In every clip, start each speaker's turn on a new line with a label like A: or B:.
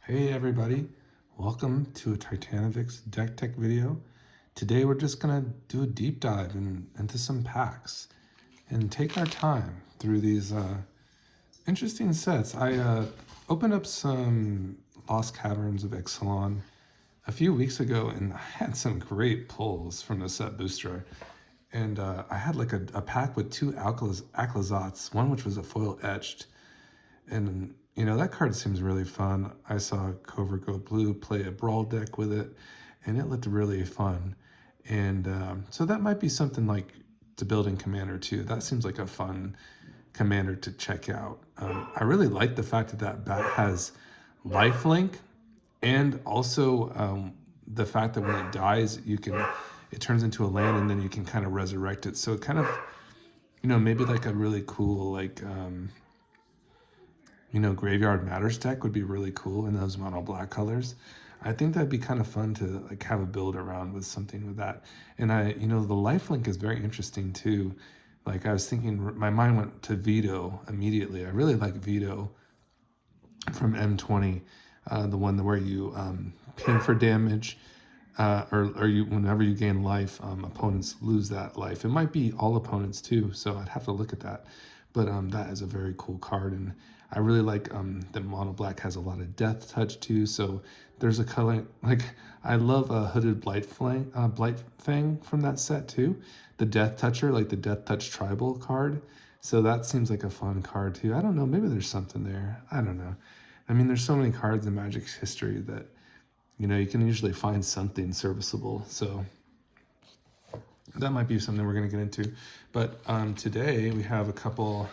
A: Hey everybody, welcome to a Titanovix deck tech video. Today we're just gonna do a deep dive into some packs and take our time through these interesting sets. I opened up some Lost Caverns of Ixalan a few weeks ago and I had some great pulls from the set booster. And I had like a pack with two Aclazats, one which was a foil etched, and that card seems really fun. I saw Covert Go Blue play a brawl deck with it, and it looked really fun. And so that might be something like to build in Commander too. That seems like a fun commander to check out. I really like the fact that that bat has lifelink, and also the fact that when it dies, it turns into a land, and then you can kind of resurrect it. So it kind of maybe like a really cool Graveyard Matters deck would be really cool in those mono black colors. I think that'd be kind of fun to like have a build around with something with that. And the lifelink is very interesting too. Like I was thinking, my mind went to Veto immediately. I really like Veto from M20, the one where you ping for damage, or you whenever you gain life, opponents lose that life. It might be all opponents too, so I'd have to look at that. But that is a very cool card, and I really like that mono black has a lot of death touch too. So there's a color like I love a hooded blight fang from that set too. The death toucher, like the death touch tribal card. So that seems like a fun card too. I don't know, maybe there's something there. I don't know. I mean, there's so many cards in Magic's history that you can usually find something serviceable. So that might be something we're going to get into. But today we have a couple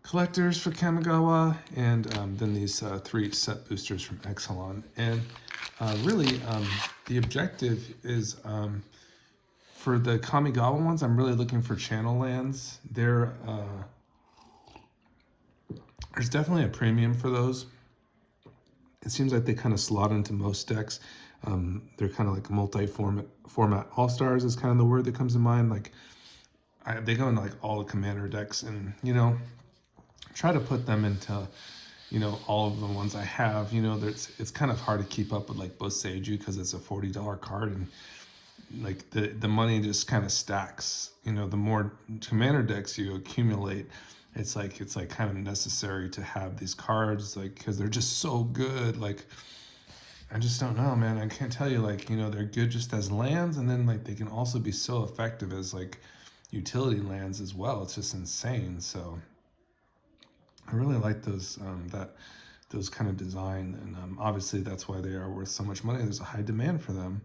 A: collectors for Kamigawa, and then these three set boosters from Ixalan. And really, the objective is for the Kamigawa ones, I'm really looking for channel lands. There's definitely a premium for those. It seems like they kind of slot into most decks. They're kind of like multi-format all-stars is kind of the word that comes to mind. Like they go into like all the commander decks, and try to put them into all of the ones I have. It's kind of hard to keep up with like Boseiju because it's a $40 card, and like the money just kind of stacks. The more commander decks you accumulate, it's like kind of necessary to have these cards, like because they're just so good. Like I just don't know, man. I can't tell you, like they're good just as lands, and then like they can also be so effective as like utility lands as well. It's just insane. So I really like those kind of design, and obviously that's why they are worth so much money. There's a high demand for them.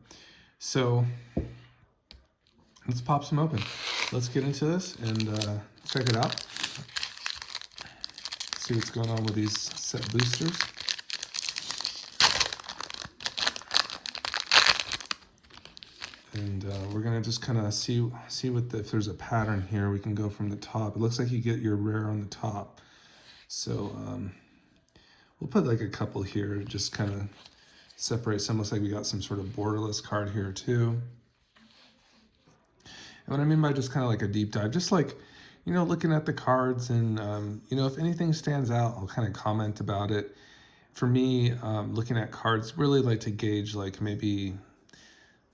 A: So let's pop some open. Let's get into this and check it out. See what's going on with these set boosters. And we're gonna just kind of see if there's a pattern here. We can go from the top. It looks like you get your rare on the top. So we'll put like a couple here, just kind of separate some. Looks like we got some sort of borderless card here too. And what I mean by just kind of like a deep dive, just like, looking at the cards, and, if anything stands out, I'll kind of comment about it. For me, looking at cards, really like to gauge like maybe,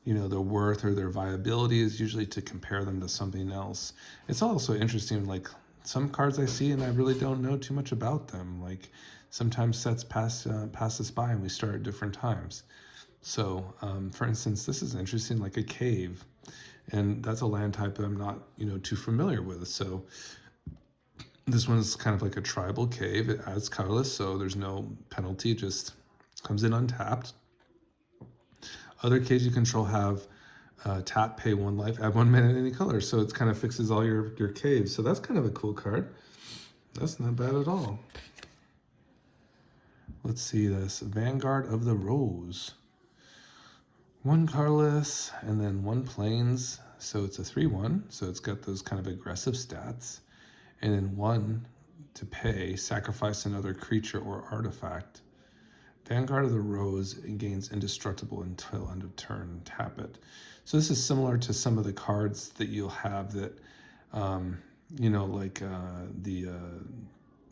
A: their worth or their viability is usually to compare them to something else. It's also interesting, like some cards I see and I really don't know too much about them. Like sometimes sets pass us by and we start at different times. So for instance, this is interesting, like a cave. And that's a land type that I'm not, too familiar with. So this one is kind of like a tribal cave. It adds colorless, so there's no penalty. It just comes in untapped. Other caves you control have tap, pay 1 life, add 1 mana any color. So it kind of fixes all your caves. So that's kind of a cool card. That's not bad at all. Let's see this. Vanguard of the Rose. 1 colorless, and then 1 plains, so it's a 3/1, so it's got those kind of aggressive stats. And then 1 to pay, sacrifice another creature or artifact. Vanguard of the Rose gains indestructible until end of turn, tap it. So this is similar to some of the cards that you'll have that, like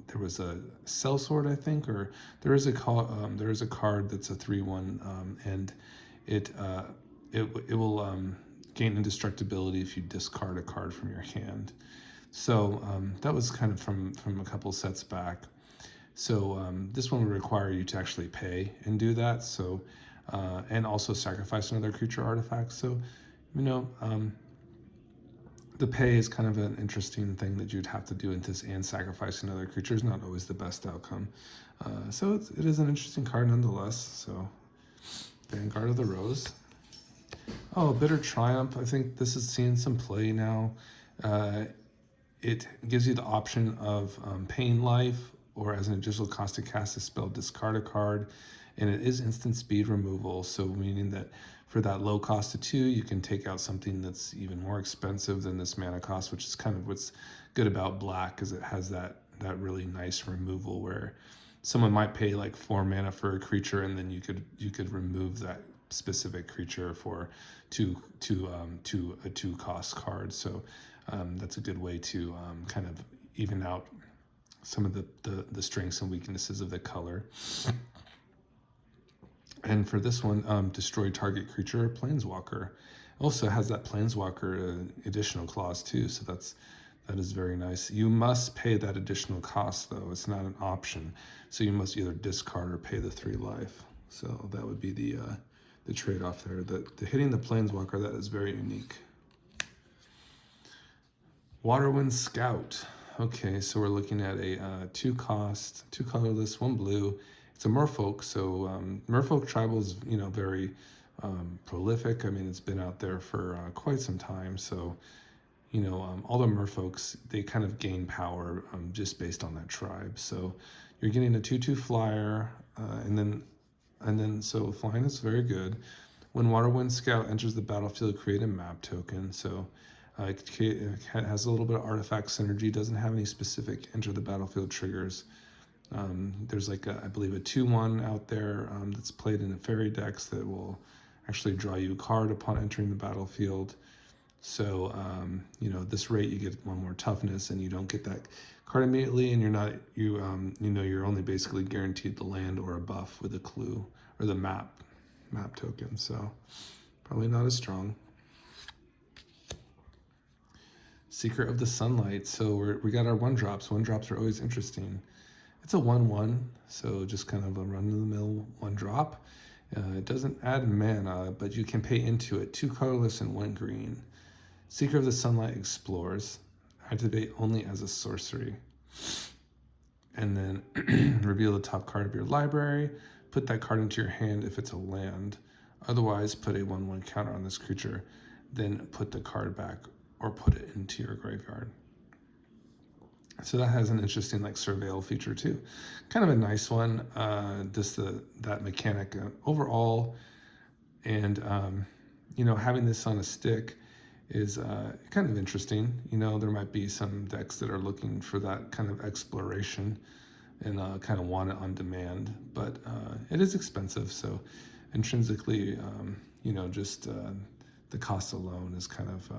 A: there was a sellsword, I think, or there is a card that's a 3/1, and it it will gain indestructibility if you discard a card from your hand. So that was kind of from a couple sets back. So this one would require you to actually pay and do that. So and also sacrifice another creature artifact. So the pay is kind of an interesting thing that you'd have to do in this, and sacrificing another creature is not always the best outcome. So it is an interesting card nonetheless. So Vanguard of the Rose. Oh, Bitter Triumph. I think this is seeing some play now. It gives you the option of paying life, or as an additional cost to cast a spell, discard a card, and it is instant speed removal. So meaning that for that low cost of 2, you can take out something that's even more expensive than this mana cost, which is kind of what's good about black, is it has that really nice removal where someone might pay like 4 mana for a creature, and then you could remove that specific creature for a 2 cost card. So that's a good way to kind of even out some of the strengths and weaknesses of the color. And for this one, destroy target creature or planeswalker. Also has that planeswalker additional clause too, so that is very nice. You must pay that additional cost though; it's not an option. So you must either discard or pay the 3 life. So that would be the trade-off there. The hitting the planeswalker, that is very unique. Waterwind Scout. Okay, so we're looking at a 2 cost, 2 colorless, 1 blue. It's a merfolk, so merfolk tribal is very prolific. I mean, it's been out there for quite some time. So all the merfolks, they kind of gain power just based on that tribe. So you're getting a 2/2 flyer, and then so flying is very good. When Waterwind Scout enters the battlefield, create a map token. So it has a little bit of artifact synergy. Doesn't have any specific enter the battlefield triggers. There's like I believe a 2/1 out there that's played in a fairy decks that will actually draw you a card upon entering the battlefield. So this rate you get 1 more toughness, and you don't get that card immediately, and you're only basically guaranteed the land or a buff with a clue or the map token. So probably not as strong. Secret of the Sunlight. So we got our 1-drops. 1-drops are always interesting. It's a 1/1, so just kind of a run-of-the-mill 1-drop. It doesn't add mana, but you can pay into it. 2 colorless and 1 green. Seeker of the Sunlight explores. Activate only as a sorcery. And then reveal the top card of your library. Put that card into your hand if it's a land. Otherwise, put a 1/1 counter on this creature. Then put the card back or put it into your graveyard. So that has an interesting surveil feature too. Kind of a nice one, just that mechanic overall. And, having this on a stick is kind of interesting. There might be some decks that are looking for that kind of exploration and kind of want it on demand, but it is expensive. So intrinsically, just the cost alone is kind of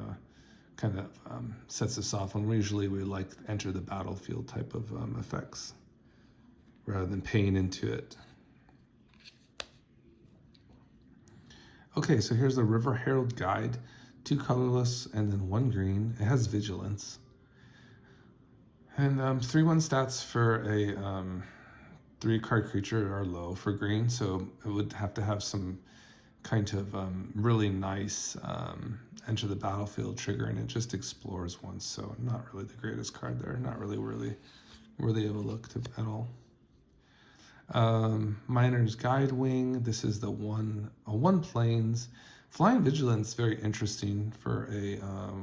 A: sets us off when usually we like enter the battlefield type of effects rather than paying into it. Okay, so here's the River Herald Guide. 2 colorless and then 1 green. It has vigilance. And 3/1 stats for a 3-card creature are low for green, so it would have to have some kind of really nice enter the battlefield trigger, and it just explores once, so not really the greatest card there. Not really worthy of a look at all. Miner's Guidewing. This is the 1 plains. Flying Vigilance, very interesting for a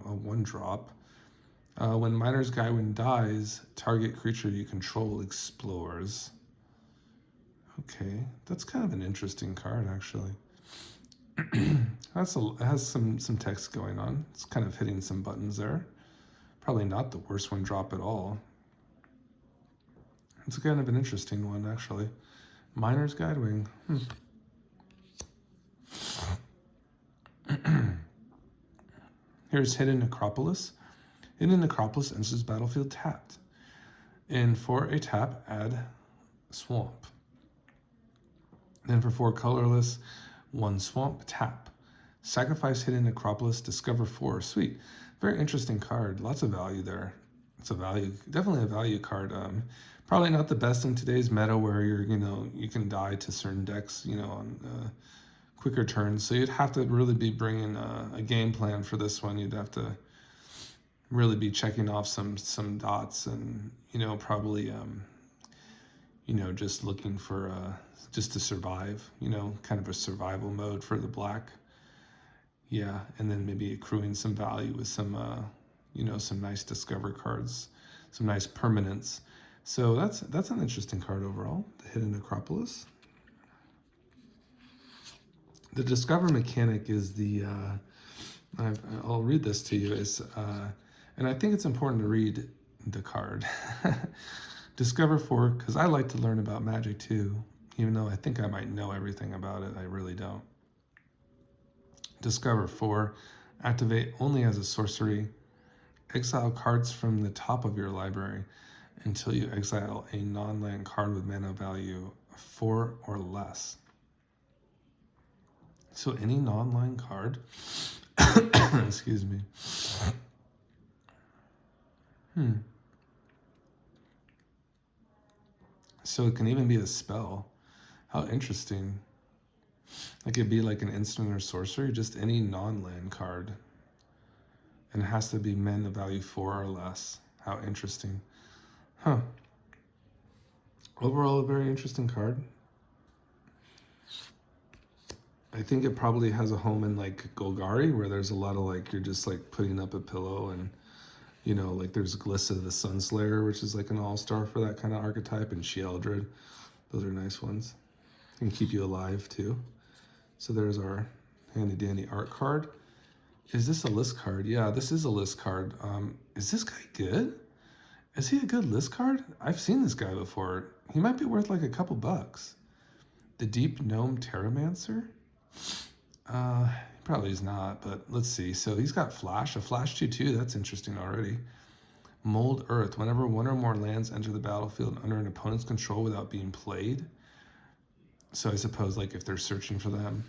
A: 1-drop. When Miner's Guidewing dies, target creature you control explores. Okay, that's kind of an interesting card, actually. It has some text going on. It's kind of hitting some buttons there. Probably not the worst 1-drop at all. It's kind of an interesting one, actually. Miner's Guidewing. Here's Hidden Necropolis. Hidden Necropolis enters battlefield tapped. And for a tap, add Swamp. Then for 4 colorless, 1 Swamp, tap. Sacrifice Hidden Necropolis, discover 4. Sweet. Very interesting card. Lots of value there. It's a value, definitely a value card. Probably not the best in today's meta where you can die to certain decks, on quicker turns. So you'd have to really be bringing a game plan for this one. You'd have to really be checking off some dots and, probably, just looking for just to survive, kind of a survival mode for the black. Yeah, and then maybe accruing some value with some, some nice discover cards, some nice permanents. So that's an interesting card overall, the Hidden Necropolis. The discover mechanic is the, I'll read this to you, and I think it's important to read the card. Discover 4, because I like to learn about Magic too, even though I think I might know everything about it, I really don't. Discover 4, activate only as a sorcery. Exile cards from the top of your library until you exile a non-land card with mana value 4 or less. So any non-land card, excuse me. So it can even be a spell. How interesting. It could be like an instant or sorcery, just any non-land card. And it has to be mana value 4 or less. How interesting. Huh. Overall, a very interesting card. I think it probably has a home in like Golgari, where there's a lot of like, you're just like putting up a pillow and, like there's Glissa the Sunslayer, which is like an all-star for that kind of archetype, and Sheoldred. Those are nice ones. Can keep you alive too. So there's our handy dandy art card. Is this a list card? Yeah, this is a list card. Is this guy good? Is he a good list card? I've seen this guy before. He might be worth like a couple bucks. The Deep Gnome Terramancer? He probably is not, but let's see. So he's got Flash, a Flash 2/2. That's interesting already. Mold Earth. Whenever one or more lands enter the battlefield under an opponent's control without being played. So I suppose like if they're searching for them.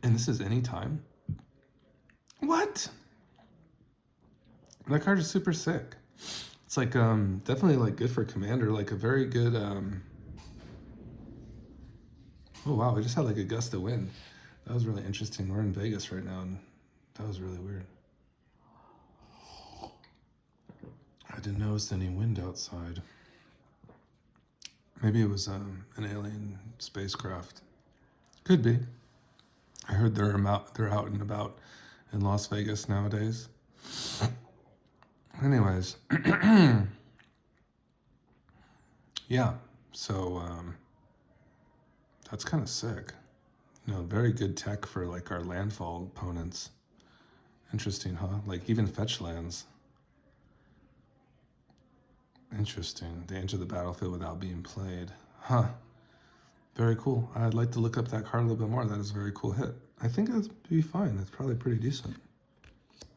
A: And this is anytime. What? That card is super sick. It's like definitely like good for commander, like a very good oh wow, we just had like a gust of wind. That was really interesting. We're in Vegas right now and that was really weird. I didn't notice any wind outside. Maybe it was an alien spacecraft. Could be. I heard they're out and about in Las Vegas nowadays. Anyways, yeah. So that's kind of sick. Very good tech for like our landfall opponents. Interesting, huh? Like even fetch lands. Interesting. They enter the battlefield without being played. Huh. Very cool. I'd like to look up that card a little bit more. That is a very cool hit. I think that'd be fine. That's probably pretty decent.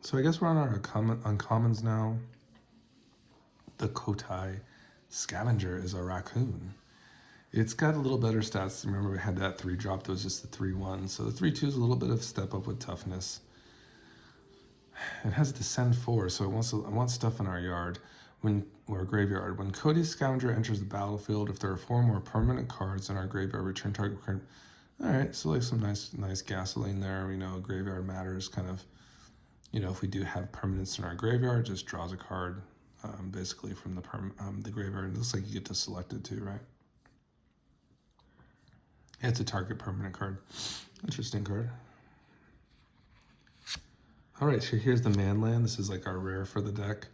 A: So I guess we're on our uncommons now. The Kotai Scavenger is a raccoon. It's got a little better stats. Remember we had that 3-drop that was just the 3/1. So the 3/2 is a little bit of step up with toughness. It has Descend 4, so it wants stuff in our yard. Or graveyard. When Kotai Scavenger enters the battlefield, if there are 4 more permanent cards in our graveyard, return target card. Alright, so like some nice gasoline there. Graveyard matters kind of, if we do have permanents in our graveyard, just draws a card basically from the graveyard. It looks like you get to select it too, right? Yeah, it's a target permanent card. Interesting card. Alright, so here's the Manland. This is like our rare for the deck.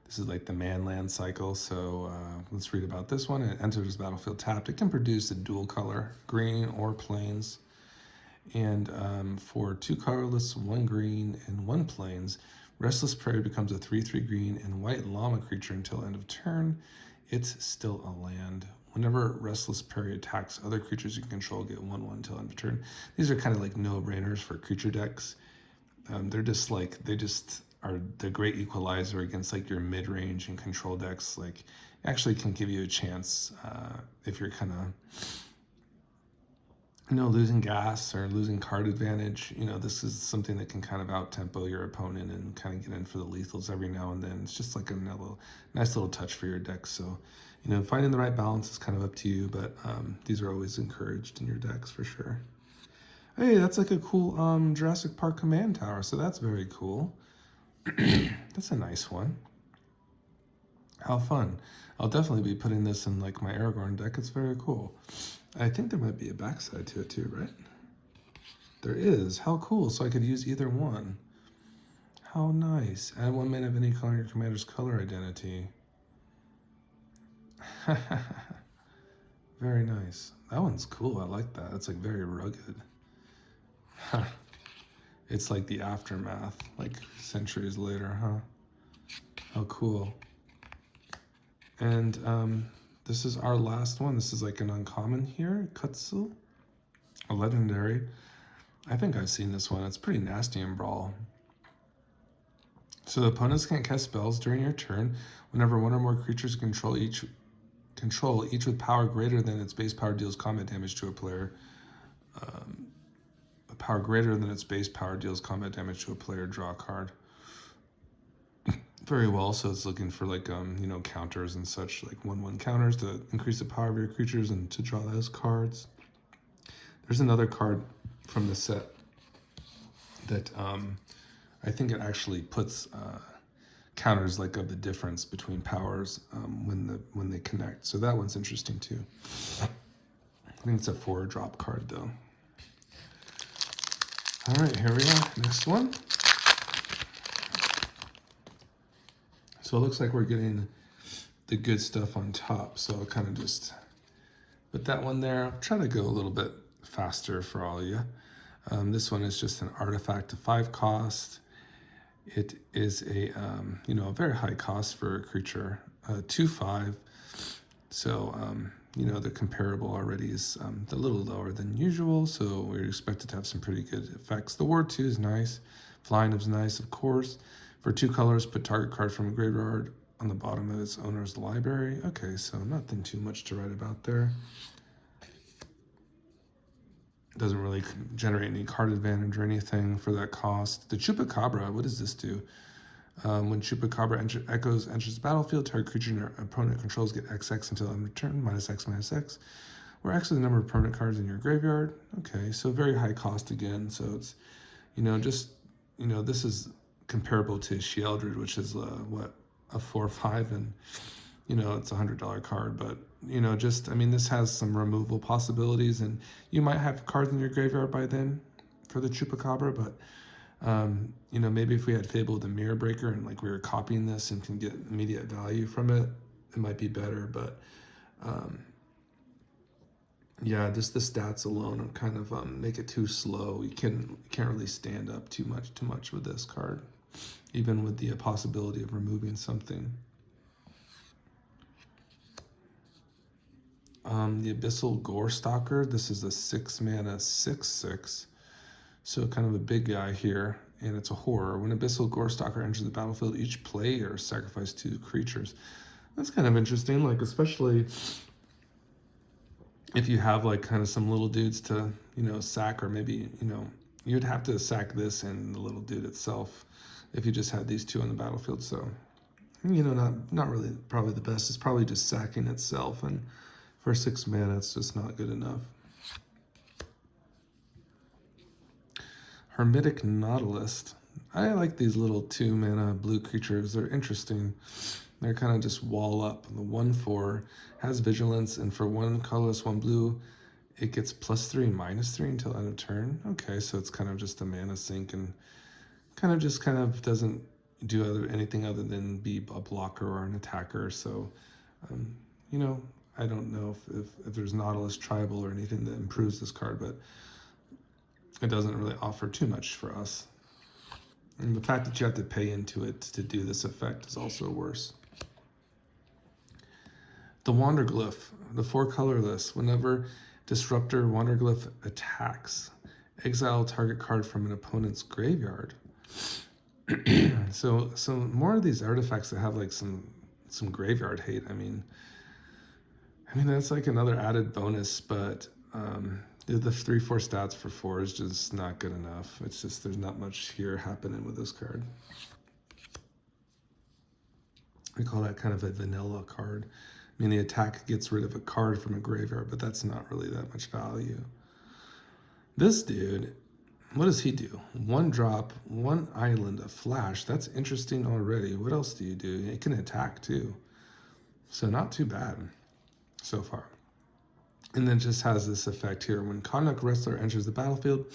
A: This is like the Manland cycle, so let's read about this one. It enters battlefield tapped. It can produce a dual color, green or plains. And for 2 colorless, 1 green, and 1 plains, Restless Prairie becomes a 3/3 green and white llama creature until end of turn. It's still a land. Whenever Restless Prairie attacks other creatures you control, get 1/1 until end of turn. These are kind of like no-brainers for creature decks. They're just like, are the great equalizer against like your mid-range and control decks. Like, actually can give you a chance if you're kind of, you know, losing gas or losing card advantage. You know, this is something that can kind of out-tempo your opponent and kind of get in for the lethals every now and then. It's just like a nice little touch for your deck. So, you know, finding the right balance is kind of up to you, but these are always encouraged in your decks for sure. Hey, that's like a cool Jurassic Park command tower, so that's very cool. That's a nice one. How fun. I'll definitely be putting this in like my Aragorn deck. It's very cool. I think there might be a backside to it too, right? There is. How cool. So I could use either one. How nice. Add 1 mana of any color in your commander's color identity. Very nice. That one's cool. I like that. It's like very rugged. It's like the aftermath, like centuries later, huh? How cool. And this is our last one. This is like an uncommon here, Kutsu, a legendary. I think I've seen this one. It's pretty nasty in Brawl. So the opponents can't cast spells during your turn whenever one or more creatures control each with power greater than its base power deals combat damage to a player. A power greater than its base power deals combat damage to a player. Draw a card. Very well. So it's looking for like you know, counters and such, like 1/1 counters to increase the power of your creatures and to draw those cards. There's another card from the set that I think it actually puts counters like of the difference between powers when they connect. So that one's interesting too. I think it's a 4-drop card though. All right, here we are. Next one. So it looks like we're getting the good stuff on top. So I'll kind of just put that one there. I'll try to go a little bit faster for all of you. This one is just an artifact of 5 cost. It is a you know, a very high cost for a creature, 2/5. So you know, the comparable already is a little lower than usual. So we expect it to have some pretty good effects. The Ward 2 is nice. Flying is nice, of course. For 2 colors, put target card from a graveyard on the bottom of its owner's library. Okay, so nothing too much to write about there. Doesn't really generate any card advantage or anything for that cost. The Chupacabra, what does this do? When Chupacabra enters the battlefield, target creature your opponent controls get XX until end of turn, -X, where X is the number of permanent cards in your graveyard. Okay, so very high cost again. So it's, you know, just, you know, this is comparable to Sheoldred, which is what, a 4/5, and you know, it's $100 card. But you know, just, I mean, this has some removal possibilities, and you might have cards in your graveyard by then for the Chupacabra. But you know, maybe if we had Fable of the Mirror Breaker and like we were copying this and can get immediate value from it, it might be better. But yeah, just the stats alone kind of make it too slow. You can't really stand up too much with this card, even with the possibility of removing something. The Abyssal Gorestalker. This is a 6 mana 6/6, so kind of a big guy here, and it's a horror. When Abyssal Gorestalker enters the battlefield, each player sacrifice 2 creatures. That's kind of interesting, like especially if you have like kind of some little dudes to, you know, sack, or maybe, you know, you'd have to sack this and the little dude itself if you just had these 2 on the battlefield. So, you know, not really probably the best. It's probably just sacking itself, and for 6 mana, it's just not good enough. Hermetic Nautilus. I like these little 2 mana blue creatures. They're interesting. They're kind of just wall up. The 1/4 has vigilance, and for 1 colorless, 1 blue, it gets +3, -3 until end of turn. Okay, so it's kind of just a mana sink, and kind of doesn't do anything other than be a blocker or an attacker. So, you know, I don't know if there's Nautilus Tribal or anything that improves this card, but it doesn't really offer too much for us. And the fact that you have to pay into it to do this effect is also worse. The Wanderglyph, the 4 colorless. Whenever Disruptor Wanderglyph attacks, exile target card from an opponent's graveyard. So more of these artifacts that have like some graveyard hate. I mean that's like another added bonus, but the 3/4 stats for 4 is just not good enough. It's just there's not much here happening with this card. We call that kind of a vanilla card. I mean, the attack gets rid of a card from a graveyard, but that's not really that much value. This dude, what does he do? 1 drop, 1 island, a flash. That's interesting already. What else do you do? It can attack too. So not too bad so far. And then just has this effect here. When Konuk Wrestler enters the battlefield,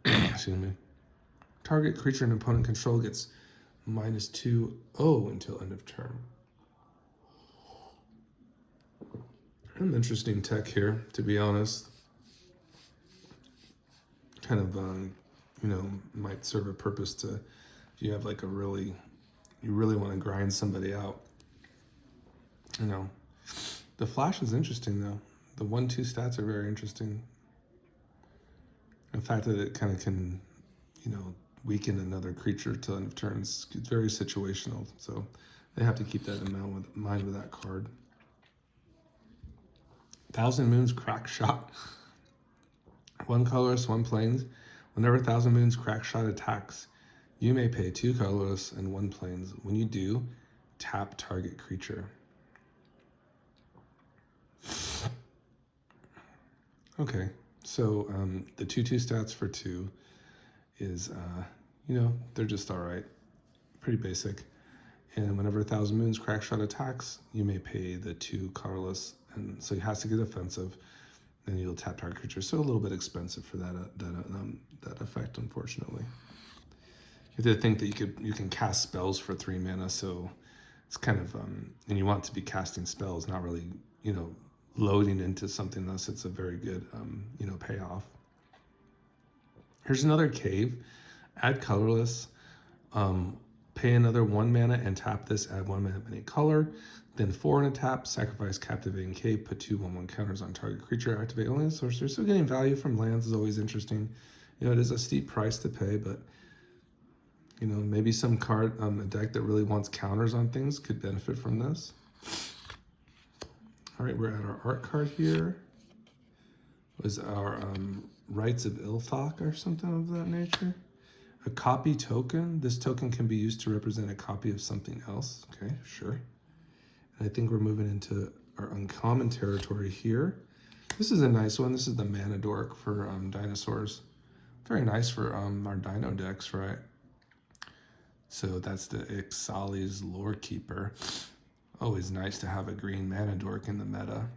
A: excuse me, target creature and opponent control gets -2/0 until end of turn. An interesting tech here, to be honest. Kind of, might serve a purpose to, if you have like you really want to grind somebody out. The flash is interesting though. The 1/2 stats are very interesting. The fact that it kind of can, weaken another creature till end of turn is very situational. So they have to keep that in mind with that card. Thousand Moons Crack Shot. 1 colorless, 1 plains. Whenever Thousand Moons Crack Shot attacks, you may pay 2 colorless and 1 plains. When you do, tap target creature. Okay, so the 2/2 stats for 2 is, they're just all right. Pretty basic. And whenever Thousand Moons Crack Shot attacks, you may pay the 2 colorless, and so it has to get offensive. Then you'll tap target creature. So a little bit expensive for that effect, unfortunately. You have to think that you can cast spells for 3 mana, so it's kind of and you want to be casting spells, not really loading into something unless it's a very good payoff. Here's another cave. Add colorless. Pay another 1 mana and tap this. Add 1 mana of any color. Then 4 in a tap, sacrifice Captivating Cave, put 2 1/1 counters on target creature, activate only the sorcerer. So getting value from lands is always interesting. It is a steep price to pay, but maybe some card, a deck that really wants counters on things could benefit from this. All right, we're at our art card here. Was our Rites of Ilthok or something of that nature. A copy token. This token can be used to represent a copy of something else. Okay, sure. And I think we're moving into our uncommon territory here. This is a nice one. This is the Mana Dork for dinosaurs. Very nice for our dino decks, right? So that's the Ixali's Lore Keeper. Always nice to have a green Mana Dork in the meta.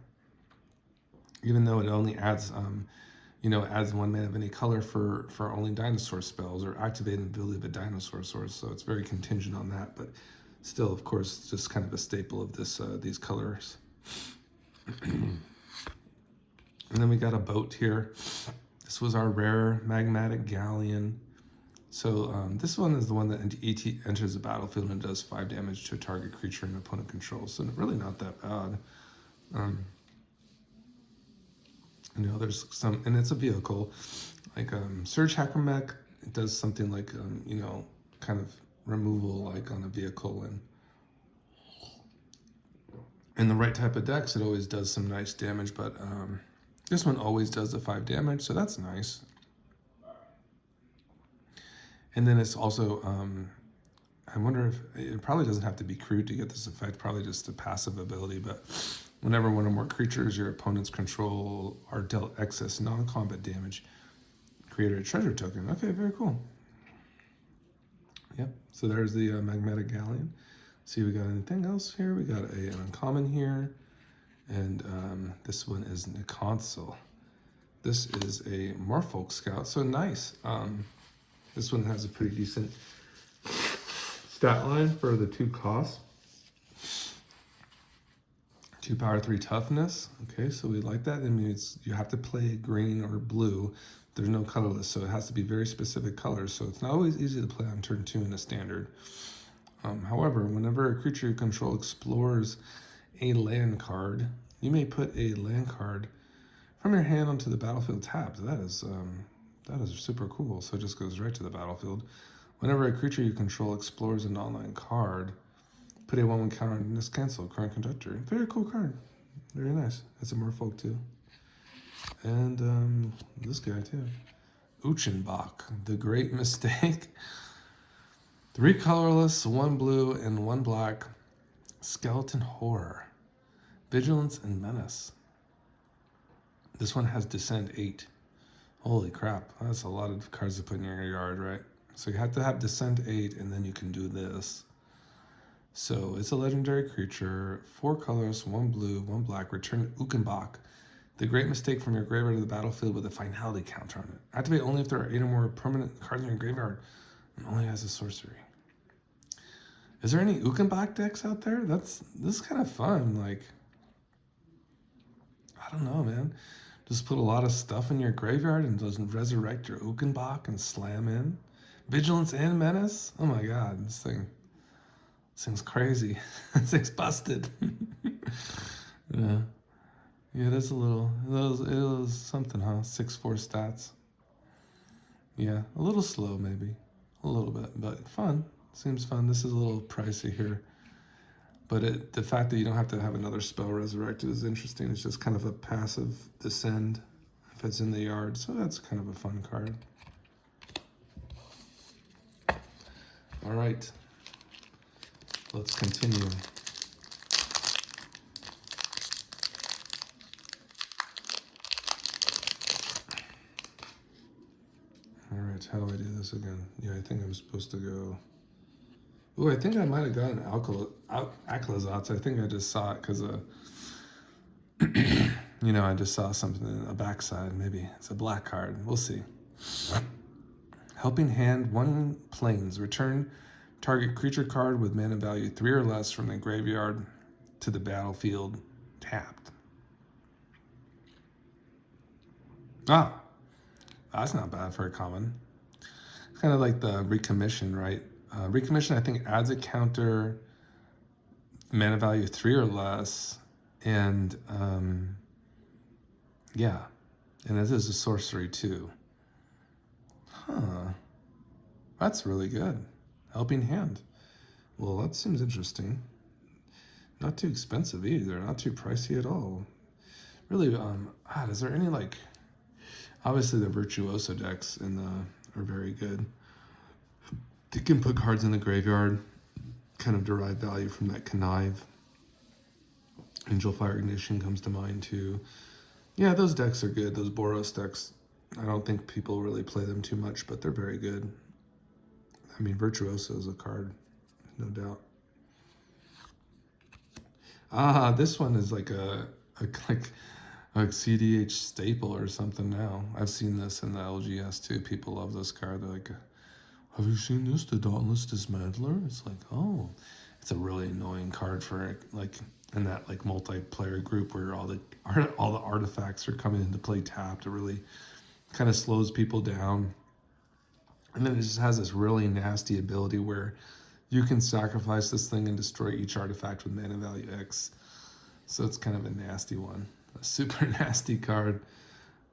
A: Even though it only adds, adds 1 mana of any color for only dinosaur spells or activate the ability of a dinosaur source. So it's very contingent on that, but still, of course, just kind of a staple of these colors. And then we got a boat here. This was our rare Magmatic Galleon. So this one is the one that enters the battlefield and does 5 damage to a target creature and opponent controls. So really not that bad. There's some, and it's a vehicle. Like Surge Hacker Mech, it does something like, kind of removal like on a vehicle, and in the right type of decks it always does some nice damage, but this one always does the 5 damage, so that's nice. And then it's also I wonder if it probably doesn't have to be crude to get this effect, probably just a passive ability, but whenever 1 or more creatures your opponents control are dealt excess non-combat damage, create a treasure token. Okay, very cool. Yep, so there's the Magmatic Galleon. See, we got anything else here? We got an uncommon here, and this one is Nikonsul. This is a Merfolk Scout, so nice. This one has a pretty decent stat line for the 2 costs. 2 power, 3 toughness. Okay, so we like that. That means you have to play green or blue. There's no colorless, so it has to be very specific colors. So it's not always easy to play on turn 2 in a standard. However, whenever a creature you control explores a land card, you may put a land card from your hand onto the battlefield tab. That is That is super cool. So it just goes right to the battlefield. Whenever a creature you control explores an online card, put a 1/1 counter on this cancel current conductor. Very cool card. Very nice. It's a merfolk too. And this guy too. Uchenbach, the Great Mistake. 3 colorless, 1 blue, and 1 black. Skeleton Horror. Vigilance and Menace. This one has Descend 8. Holy crap, that's a lot of cards to put in your yard, right? So you have to have Descend 8, and then you can do this. So it's a legendary creature, 4 colors, 1 blue, 1 black. Return Uchenbach, the Great Mistake, from your graveyard to the battlefield with a finality counter on it. Activate only if there are 8 or more permanent cards in your graveyard, and only as a sorcery. Is there any Uchenbach decks out there? This is kind of fun. Like, I don't know, man. Just put a lot of stuff in your graveyard and doesn't resurrect your Uchenbach and slam in. Vigilance and Menace? Oh my god, this thing's crazy. This thing's busted. Yeah. Yeah, it is a little, it was something, huh? 6/4 stats. Yeah, a little slow maybe. A little bit, but fun. Seems fun. This is a little pricey here. But the fact that you don't have to have another spell resurrected is interesting. It's just kind of a passive Descend if it's in the yard. So that's kind of a fun card. All right. Let's continue. All right, how do I do this again? Yeah, I think I'm supposed to go... Oh, I think I might have gotten Aclazotz. I think I just saw it because, you know, I just saw something in the backside. Maybe it's a black card. We'll see. Helping Hand, 1 planes. Return target creature card with mana value 3 or less from the graveyard to the battlefield tapped. Ah, that's not bad for a common. It's kind of like the Recommission, right? Recommission, I think, adds a counter, mana value 3 or less, and yeah, and this is a sorcery too. Huh, that's really good. Helping Hand. Well, that seems interesting. Not too expensive either, not too pricey at all. Really, is there any, like, obviously the Virtuoso decks in the are very good. They can put cards in the graveyard, kind of derive value from that Connive. Angelfire Ignition comes to mind too. Yeah, those decks are good. Those Boros decks, I don't think people really play them too much, but they're very good. I mean, Virtuoso is a card, no doubt. Ah, this one is like a CDH staple or something now. I've seen this in the LGS too. People love this card. They're like, have you seen this, the Dauntless Dismantler? It's like, oh, it's a really annoying card for, like, in that, like, multiplayer group where all the artifacts are coming into play tapped. It really kind of slows people down. And then it just has this really nasty ability where you can sacrifice this thing and destroy each artifact with mana value X. So it's kind of a nasty one. A super nasty card.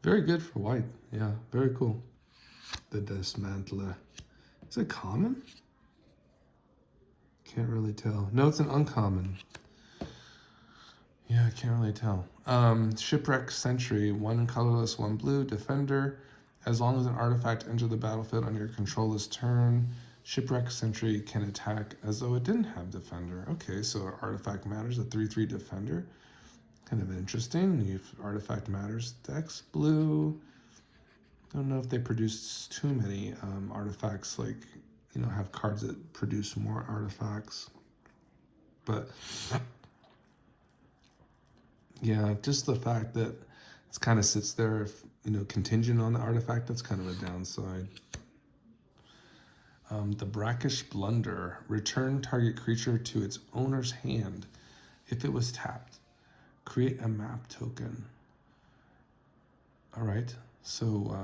A: Very good for white. Yeah, very cool. The Dismantler. Is it common? Can't really tell. No, it's an uncommon. Yeah, I can't really tell. Shipwreck Sentry, 1 colorless, 1 blue, defender. As long as an artifact enters the battlefield on your controller's turn, Shipwreck Sentry can attack as though it didn't have defender. Okay, so artifact matters, a 3/3 defender. Kind of interesting. You've artifact matters decks. Blue. Don't know if they produce too many artifacts, like, you know, have cards that produce more artifacts. But yeah, just the fact that it kind of sits there, if, you know, contingent on the artifact, that's kind of a downside. The Brackish Blunder. Return target creature to its owner's hand if it was tapped. Create a map token. All right. So,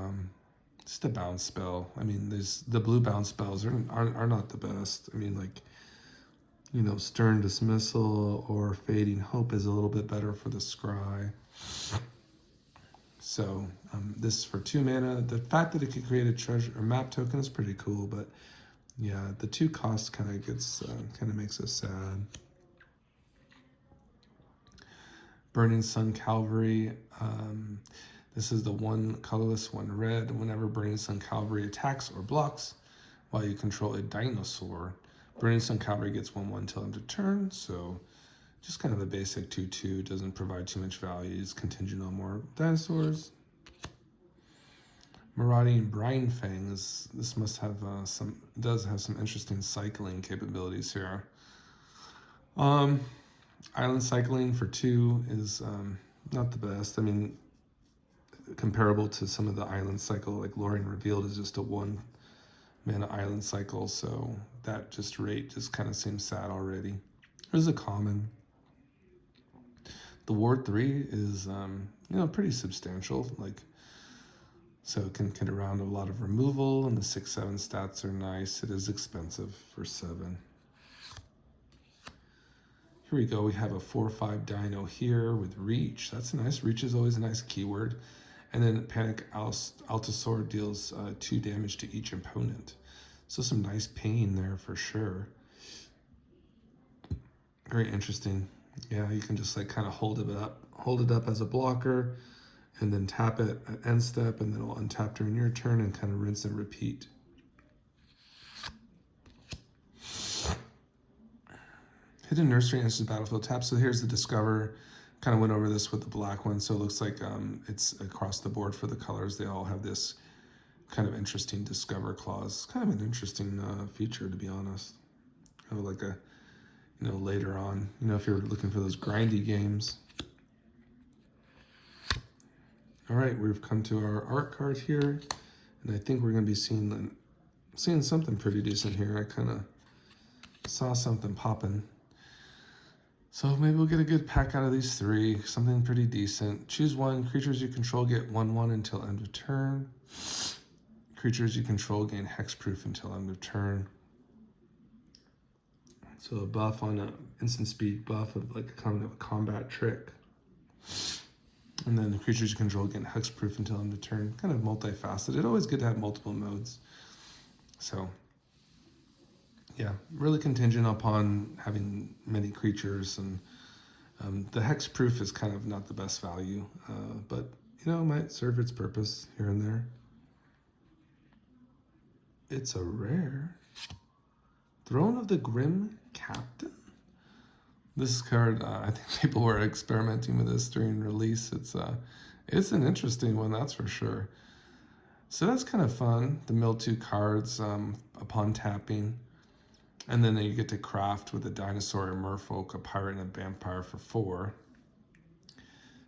A: just a bounce spell. I mean, the blue bounce spells are not the best. I mean, like, you know, Stern Dismissal or Fading Hope is a little bit better for the Scry. So this for 2 mana. The fact that it could create a treasure or map token is pretty cool, but yeah, the 2 cost kind of makes us sad. Burning Sun Cavalry. This is the 1 colorless, 1 red. Whenever Burning Sun Cavalry attacks or blocks while you control a dinosaur, Burning Sun Cavalry gets 1/1 till end of turn. So just kind of a basic 2/2. Doesn't provide too much value. It's contingent on more dinosaurs. Marauding Brine Fangs. This must have does have some interesting cycling capabilities here. Island cycling for 2 is not the best. I mean, comparable to some of the island cycle, like Lorien Revealed is just a 1 mana island cycle, so that rate just kind of seems sad already. There's a common. The Ward 3 is pretty substantial, so it can get around a lot of removal, and the 6/7 stats are nice. It is expensive for 7. Here we go. We have a 4/5 dino here with Reach. That's nice. Reach is always a nice keyword. And then Panic Allosaur deals 2 damage to each opponent. So some nice pinging there for sure. Very interesting. Yeah, you can just kind of hold it up as a blocker, and then tap it at end step, and then it'll untap during your turn and kind of rinse and repeat. Hidden Nursery enters battlefield tap. So here's the Discover. Kind of went over this with the black one, so it looks like it's across the board for the colors. They all have this kind of interesting Discover clause. Kind of an interesting feature, to be honest. Like a, later on, if you're looking for those grindy games. All right, we've come to our art card here, and I think we're going to be seeing something pretty decent here. I kind of saw something popping. So maybe we'll get a good pack out of these 3, something pretty decent. Choose 1. Creatures you control get 1/1 until end of turn. Creatures you control gain hexproof until end of turn. So a buff on an instant speed buff of like a kind of a combat trick. And then the creatures you control gain hexproof until end of turn. Kind of multifaceted. Always good to have multiple modes. So yeah, really contingent upon having many creatures, and the hexproof is kind of not the best value, but it might serve its purpose here and there. It's a rare. Throne of the Grim Captain. This card, I think people were experimenting with this during release. It's an interesting one, that's for sure. So that's kind of fun. The mill 2 cards upon tapping. And then you get to craft with a dinosaur, a merfolk, a pirate, and a vampire for 4.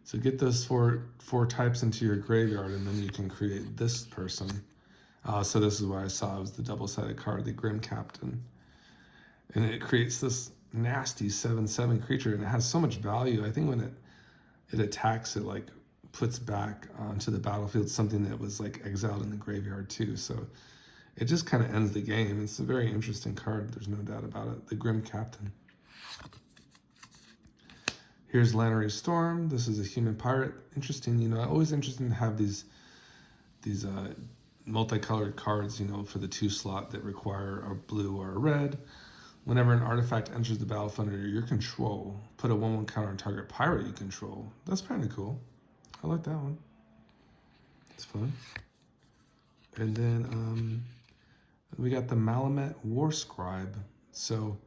A: So get those four types into your graveyard, and then you can create this person. So this is what I saw. It was the double-sided card, the Grim Captain. And it creates this nasty 7/7 creature, and it has so much value. I think when it attacks, it puts back onto the battlefield something that was exiled in the graveyard too. So it just kind of ends the game. It's a very interesting card. There's no doubt about it. The Grim Captain. Here's Lannery Storm. This is a human pirate. Interesting. Always interesting to have these multicolored cards, for the 2 slot that require a blue or a red. Whenever an artifact enters the battlefield under your control, put a 1/1 counter on target pirate you control. That's kind of cool. I like that one. It's fun. And then we got the Malamet Warscribe. So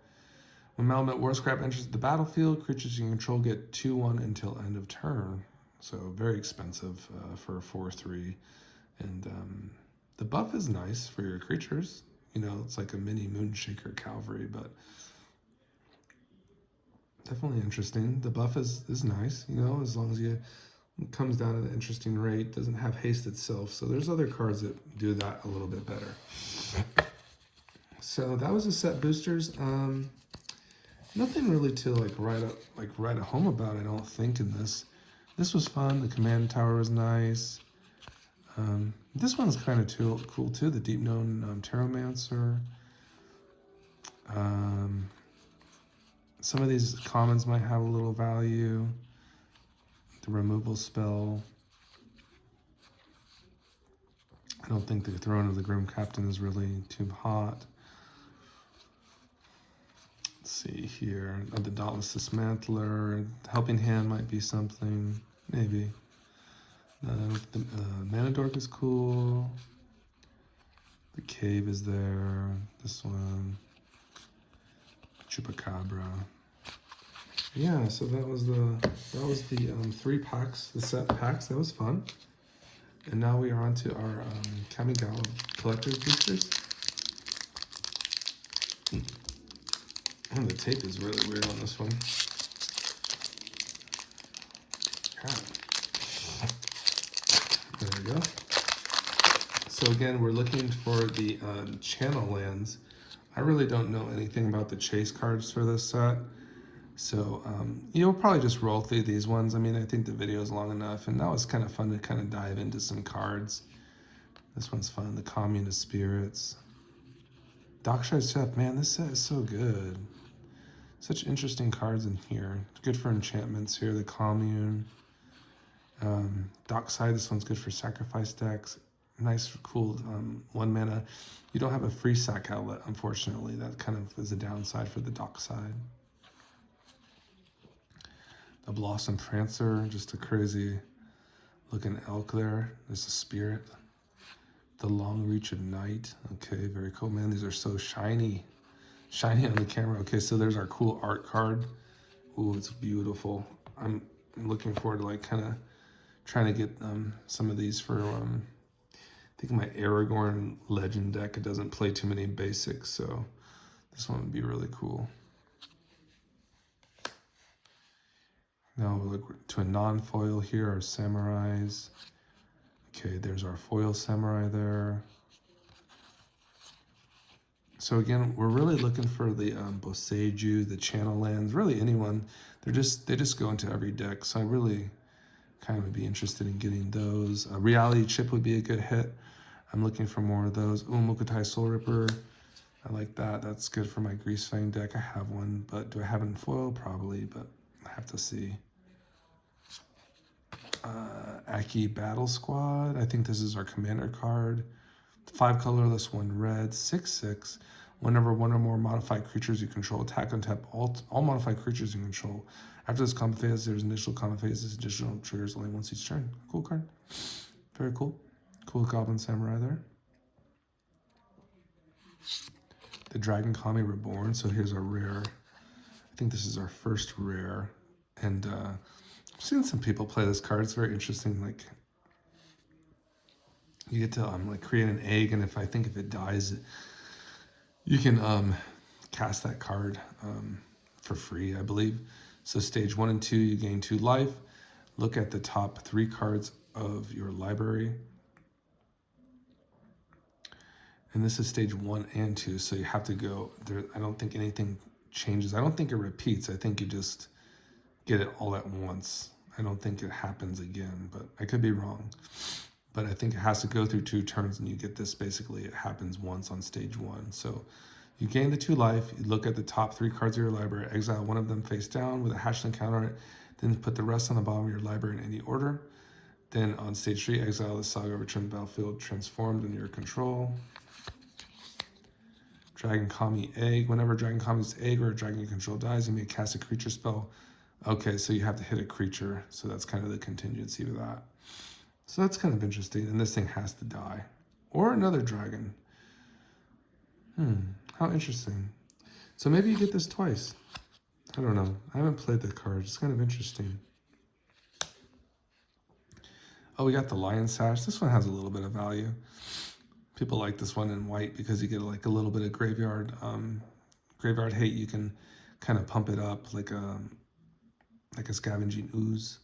A: when Malamet Warscribe enters the battlefield, creatures you control get 2/1 until end of turn. So very expensive for a 4/3. And the buff is nice for your creatures. It's like a mini Moonshaker Cavalry, but definitely interesting. The buff is nice, as long as it comes down at an interesting rate, doesn't have haste itself. So there's other cards that do that a little bit better. So that was the set boosters. Nothing really to write home about, I don't think, in this. This was fun. The command tower was nice. This one's kind of cool too. The Deep Known Taromancer. Some of these commons might have a little value. The removal spell. I don't think the Throne of the Grim Captain is really too hot. Let's see here. The Dauntless Dismantler. Helping Hand might be something. Maybe. The Manadork is cool. The Cave is there. This one. Chupacabra. Yeah, so that was the 3 packs, the set packs. That was fun. And now we are on to our Kamigawa collector's boosters. And the tape is really weird on this one. There we go. So again, we're looking for the channel lands. I really don't know anything about the chase cards for this set. So you'll probably just roll through these ones. I mean, I think the video is long enough, and that was kind of fun to kind of dive into some cards. This one's fun. The Commune of Spirits. Dockside Chef, man, this set is so good. Such interesting cards in here. Good for enchantments here. The Commune. Dockside, this one's good for sacrifice decks. Nice, cool 1 mana. You don't have a free sack outlet, unfortunately. That kind of is a downside for the Dockside. The Blossom Prancer, just a crazy looking elk there. There's a spirit. The Long Reach of Night. Okay, very cool, man. These are so shiny. Shiny on the camera. Okay, so there's our cool art card. Ooh, it's beautiful. I'm looking forward to like kind of trying to get some of these for I think my Aragorn Legend deck. It doesn't play too many basics, so this one would be really cool. Now we'll look to a non-foil here, our Samurais. Okay, there's our foil Samurai there. So again, we're really looking for the Boseiju, the channel lands, really anyone. They just go into every deck, so I really kind of would be interested in getting those. Reality Chip would be a good hit. I'm looking for more of those. Mukotai Soul Ripper, I like that. That's good for my Greasefang deck. I have one, but do I have it in foil? Probably, but I have to see. Aki Battle Squad. I think this is our commander card. 5 colorless, 1 red, 6/6. Whenever one or more modified creatures you control attack on tap, all modified creatures you control. After this combat phase, there's initial combat phase. This additional triggers only once each turn. Cool card. Very cool. Cool Goblin Samurai there. The Dragon Kami Reborn. So here's our rare. I think this is our first rare. And I've seen some people play this card. It's very interesting. Like, you get to like create an egg, and if it dies, you can cast that card for free, I believe. So stage 1 and 2, you gain 2 life. Look at the top 3 cards of your library. And this is stage 1 and 2, so you have to go there. I don't think anything changes. I don't think it repeats. I think you just get it all at once. I don't think it happens again, but I could be wrong. But I think it has to go through 2 turns, and you get this basically, it happens once on stage 1. So you gain the 2 life, you look at the top 3 cards of your library, exile one of them face down with a hashtag counter on it, then put the rest on the bottom of your library in any order. Then on stage 3, exile the Saga, return battlefield transformed under your control. Dragon Kami Egg. Whenever Dragon Kami's egg or a dragon you control dies, you may cast a creature spell. Okay, so you have to hit a creature, so that's kind of the contingency with that. So that's kind of interesting, and this thing has to die. Or another dragon. How interesting. So maybe you get this twice. I don't know. I haven't played the card. It's kind of interesting. Oh, we got the Lion Sash. This one has a little bit of value. People like this one in white because you get like a little bit of graveyard hate. You can kind of pump it up like a Scavenging Ooze.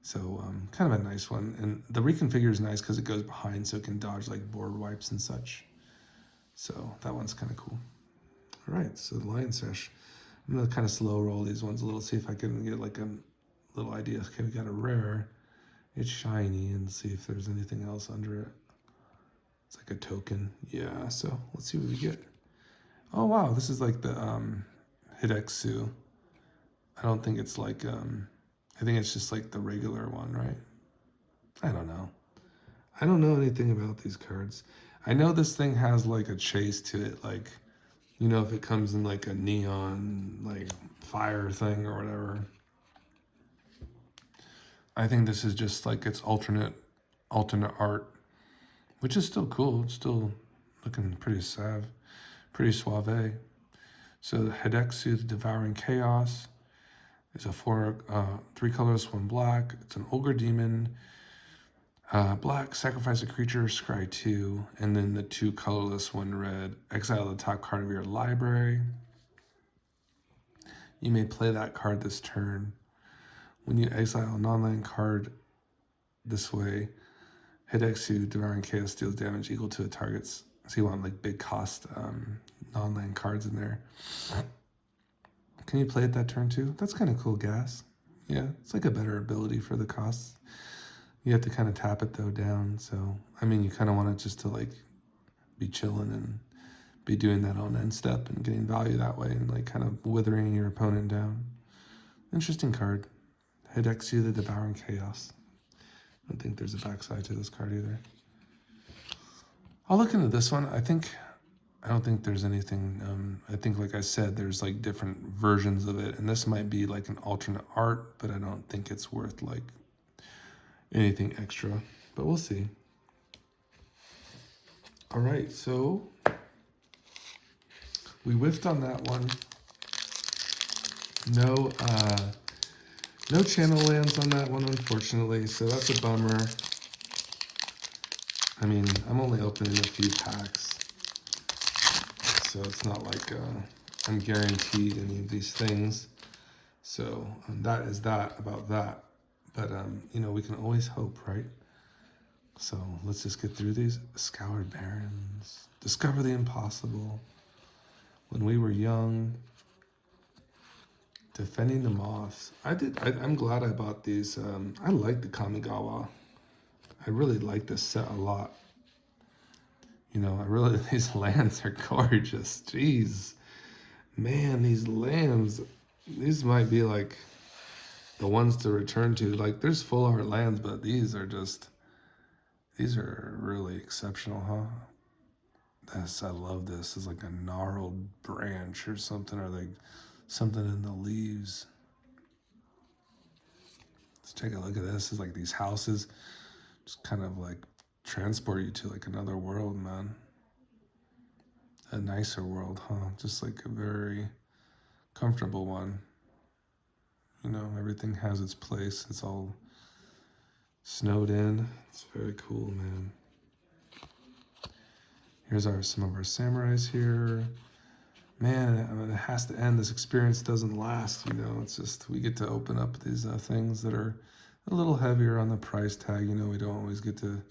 A: So kind of a nice one. And the reconfigure is nice because it goes behind, so it can dodge like board wipes and such. So that one's kind of cool. All right, so the Lion Sash. I'm going to kind of slow roll these ones a little, see if I can get like a little idea. Okay, we got a rare. It's shiny, and see if there's anything else under it. It's like a token. Yeah, so let's see what we get. Oh, wow, this is like the Hidetsu. I don't think it's like, I think it's just like the regular one, right? I don't know. I don't know anything about these cards. I know this thing has like a chase to it, like, you know, if it comes in like a neon, like fire thing or whatever. I think this is just like its alternate art, which is still cool. It's still looking pretty suave. So Hidexu, the Devouring Chaos, is a 3 colors, 1 black. It's an Ogre Demon. Black, sacrifice a creature, scry 2, and then the 2 colorless, 1 red. Exile the top card of your library. You may play that card this turn. When you exile a non-land card this way, Hidexu, Devouring Chaos deals damage equal to a target's. So you want like big cost non-land cards in there. Can you play it that turn too? That's kind of cool, Gas. Yeah, it's like a better ability for the costs. You have to kind of tap it though down. So, I mean, you kind of want it just to like be chilling and be doing that on end step and getting value that way and like kind of withering your opponent down. Interesting card. Hidexu, the Devouring Chaos. I don't think there's a backside to this card either. I'll look into this one. I don't think there's anything. I think, like I said, there's like different versions of it, and this might be like an alternate art, but I don't think it's worth like anything extra. But we'll see. All right, so we whiffed on that one. No channel lands on that one, unfortunately, so that's a bummer. I mean, I'm only opening a few packs, so it's not like I'm guaranteed any of these things. So that is that about that. But, you know, we can always hope, right? So let's just get through these. Scoured Barrens. Discover the Impossible. When We Were Young. Defending the Moths. I'm glad I bought these. I like the Kamigawa. I really like this set a lot. You know, these lands are gorgeous. Jeez. Man, these lands, these might be like the ones to return to. Like, there's full art lands, but these are really exceptional, huh? I love this. It's like a gnarled branch or something, or like something in the leaves. Let's take a look at this. It's like these houses just kind of like transport you to like another world, man. A nicer world, huh? Just like a very comfortable one. You know, everything has its place. It's all snowed in. It's very cool, man. Here's some of our samurais here. Man, I mean, it has to end. This experience doesn't last, you know. It's just, we get to open up these things that are a little heavier on the price tag. You know, we don't always get to...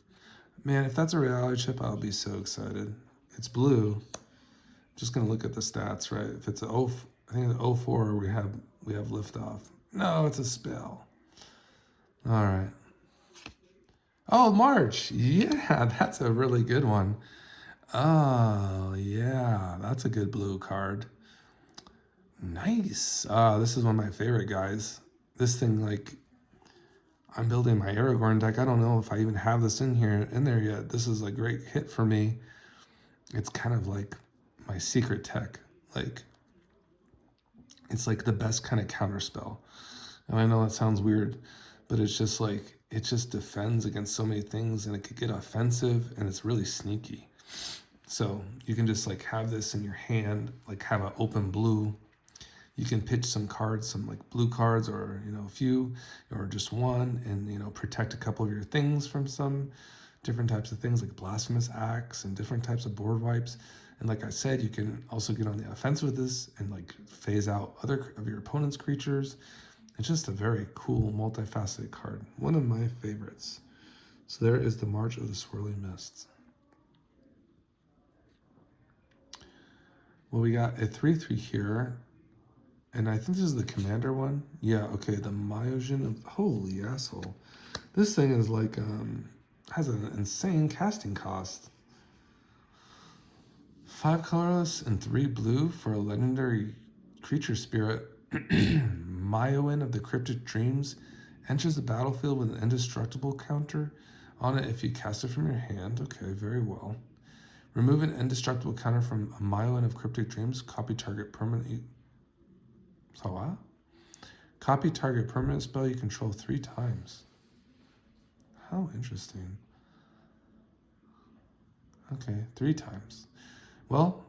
A: Man, if that's a reality chip, I'll be so excited. It's blue. Just going to look at the stats, right? If it's I think it's 04, we have liftoff. No, it's a spell. All right. Oh, March. Yeah, that's a really good one. Oh, yeah, that's a good blue card. Nice. This is one of my favorite guys. This thing, like, I'm building my Aragorn deck. I don't know if I even have this in there yet. This is a great hit for me. It's kind of like my secret tech. Like, it's like the best kind of counter spell. And I know that sounds weird, but it's just like, it just defends against so many things, and it could get offensive, and it's really sneaky. So you can just like have this in your hand, like have an open blue. You can pitch some cards, some like blue cards, or, you know, a few, or just one, and, you know, protect a couple of your things from some different types of things like Blasphemous Axe and different types of board wipes. And like I said, you can also get on the offense with this and like phase out other of your opponent's creatures. It's just a very cool, multifaceted card. One of my favorites. So there is the March of the Swirling Mists. Well, we got a 3/3 here, and I think this is the commander one. Yeah, okay, the Myojin. Holy asshole. This thing is like, has an insane casting cost. 5 colorless and 3 blue for a legendary creature spirit. Myoin of the Cryptic Dreams enters the battlefield with an indestructible counter. On it, if you cast it from your hand, okay, very well. Remove an indestructible counter from a Myelin of Cryptic Dreams. Copy target permanent. So what? Copy target permanent spell you control 3 times. How interesting. Okay, 3 times. Well,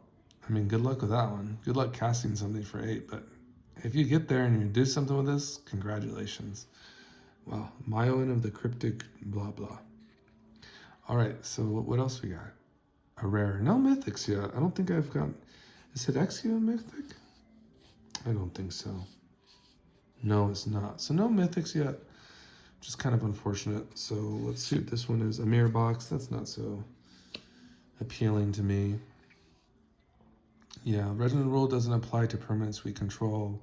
A: I mean, good luck with that one. Good luck casting something for 8, but if you get there and you do something with this, congratulations. Wow, Myelin of the Cryptic blah blah. All right, so what else we got? A rare. No mythics yet. I don't think I've got... Is it Exio mythic? I don't think so. No, it's not. So no mythics yet. Just kind of unfortunate. So let's see what this one is. A mirror box. That's not so appealing to me. Yeah, Resident Rule doesn't apply to permanents we control.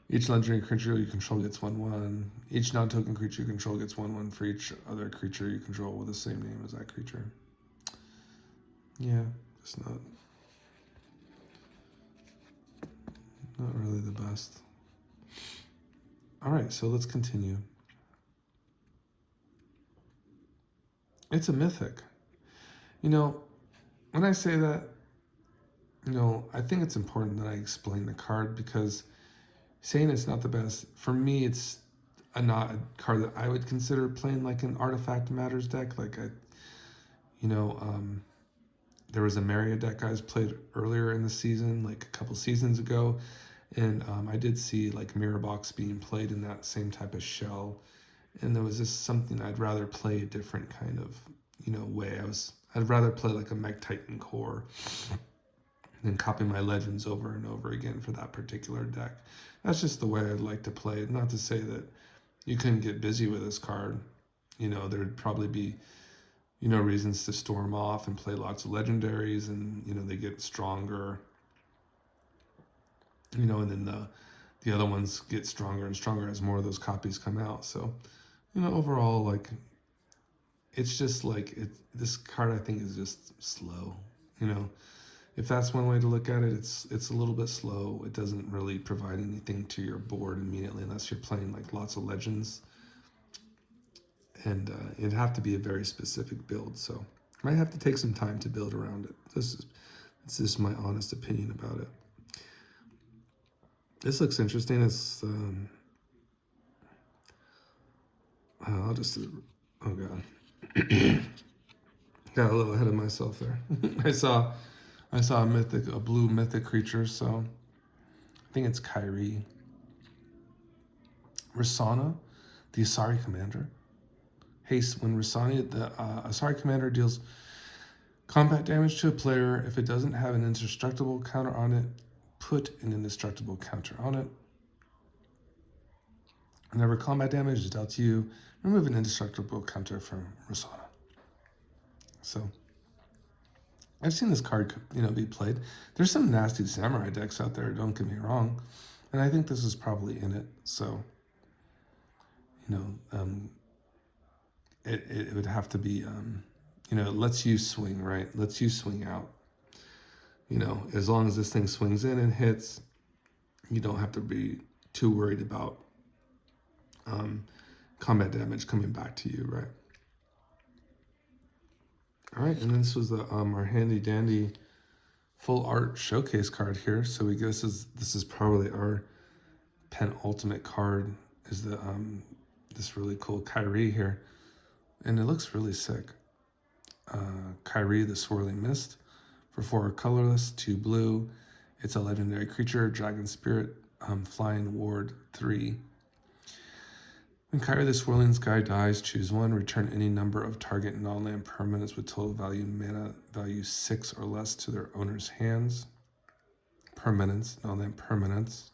A: Each legendary creature you control gets 1/1. Each non-token creature you control gets 1/1 for each other creature you control with the same name as that creature. Yeah, it's not really the best. All right, so let's continue. It's a mythic. You know, when I say that, you know, I think it's important that I explain the card, because saying it's not the best, for me, it's not a card that I would consider playing like an Artifact Matters deck. Like, there was a Maria deck I played earlier in the season, like a couple seasons ago, and I did see like Mirror Box being played in that same type of shell, and there was just something I'd rather play a different kind of, way. I'd rather play like a Mech Titan core than copy my legends over and over again for that particular deck. That's just the way I'd like to play it. Not to say that you couldn't get busy with this card. There'd probably be, reasons to storm off and play lots of legendaries, and, they get stronger, and then the other ones get stronger and stronger as more of those copies come out. So, overall, like, it's just like, this card I think is just slow, If that's one way to look at it, it's a little bit slow. It doesn't really provide anything to your board immediately unless you're playing like lots of legends. And it'd have to be a very specific build, so might have to take some time to build around it. It's just my honest opinion about it. This looks interesting. It's I'll just oh god, got a little ahead of myself there. I saw a blue mythic creature, so I think it's Kyrie. Rasana, the Asari commander. Haste. When Rasani, the Asari commander, deals combat damage to a player, if it doesn't have an indestructible counter on it, put an indestructible counter on it. Whenever combat damage is dealt to you, remove an indestructible counter from Rasana. So, I've seen this card, be played. There's some nasty samurai decks out there, don't get me wrong. And I think this is probably in it. So, it would have to be, it lets you swing, right? Lets you swing out. As long as this thing swings in and hits, you don't have to be too worried about combat damage coming back to you, right? All right, and this was our handy dandy full art showcase card here. So we guess this is probably our penultimate card. Is the this really cool Kyrie here, and it looks really sick. Kyrie, the Swirling Mist, for 4 colorless, 2 blue. It's a legendary creature, Dragon Spirit, flying ward 3. When Kyrie the Swirling Sky dies, choose 1, return any number of target non-land permanents with total value mana value 6 or less to their owner's hands. Permanents, non-land permanents.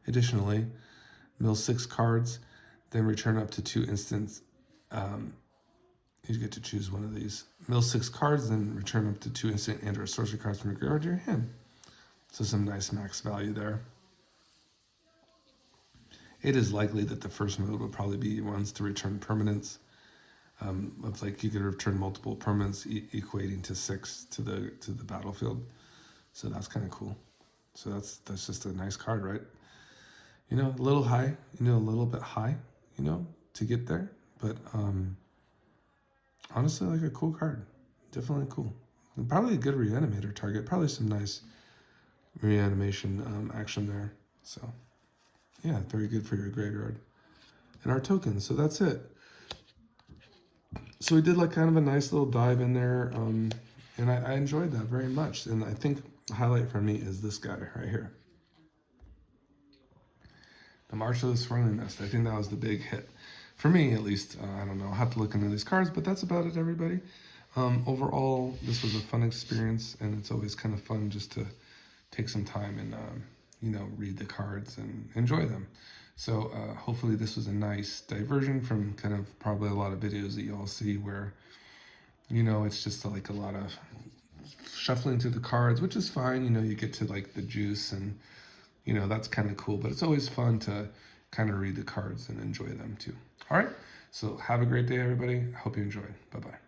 A: Additionally, mill 6 cards, then return up to 2 instants. You get to choose one of these. Mill 6 cards, then return up to 2 instant and or sorcery cards from your graveyard to your hand. So some nice max value there. It is likely that the first mode will probably be ones to return permanents. Of like you could return multiple permanents equating to 6 to the battlefield. So that's kind of cool. So that's just a nice card, right? A little high, a little bit high, to get there. But honestly, like a cool card. Definitely cool. And probably a good reanimator target. Probably some nice reanimation action there. So yeah, very good for your graveyard. And our tokens. So that's it. So we did like kind of a nice little dive in there. And I enjoyed that very much. And I think the highlight for me is this guy right here. The March of the Swirling Mist. I think that was the big hit. For me, at least. I don't know. I'll have to look into these cards, but that's about it, everybody. Overall, this was a fun experience, and it's always kind of fun just to take some time and, read the cards and enjoy them. So hopefully this was a nice diversion from kind of probably a lot of videos that you all see where, it's just like a lot of shuffling through the cards, which is fine. You get to like the juice and, that's kind of cool. But it's always fun to kind of read the cards and enjoy them too. All right. So have a great day, everybody. I hope you enjoyed. Bye-bye.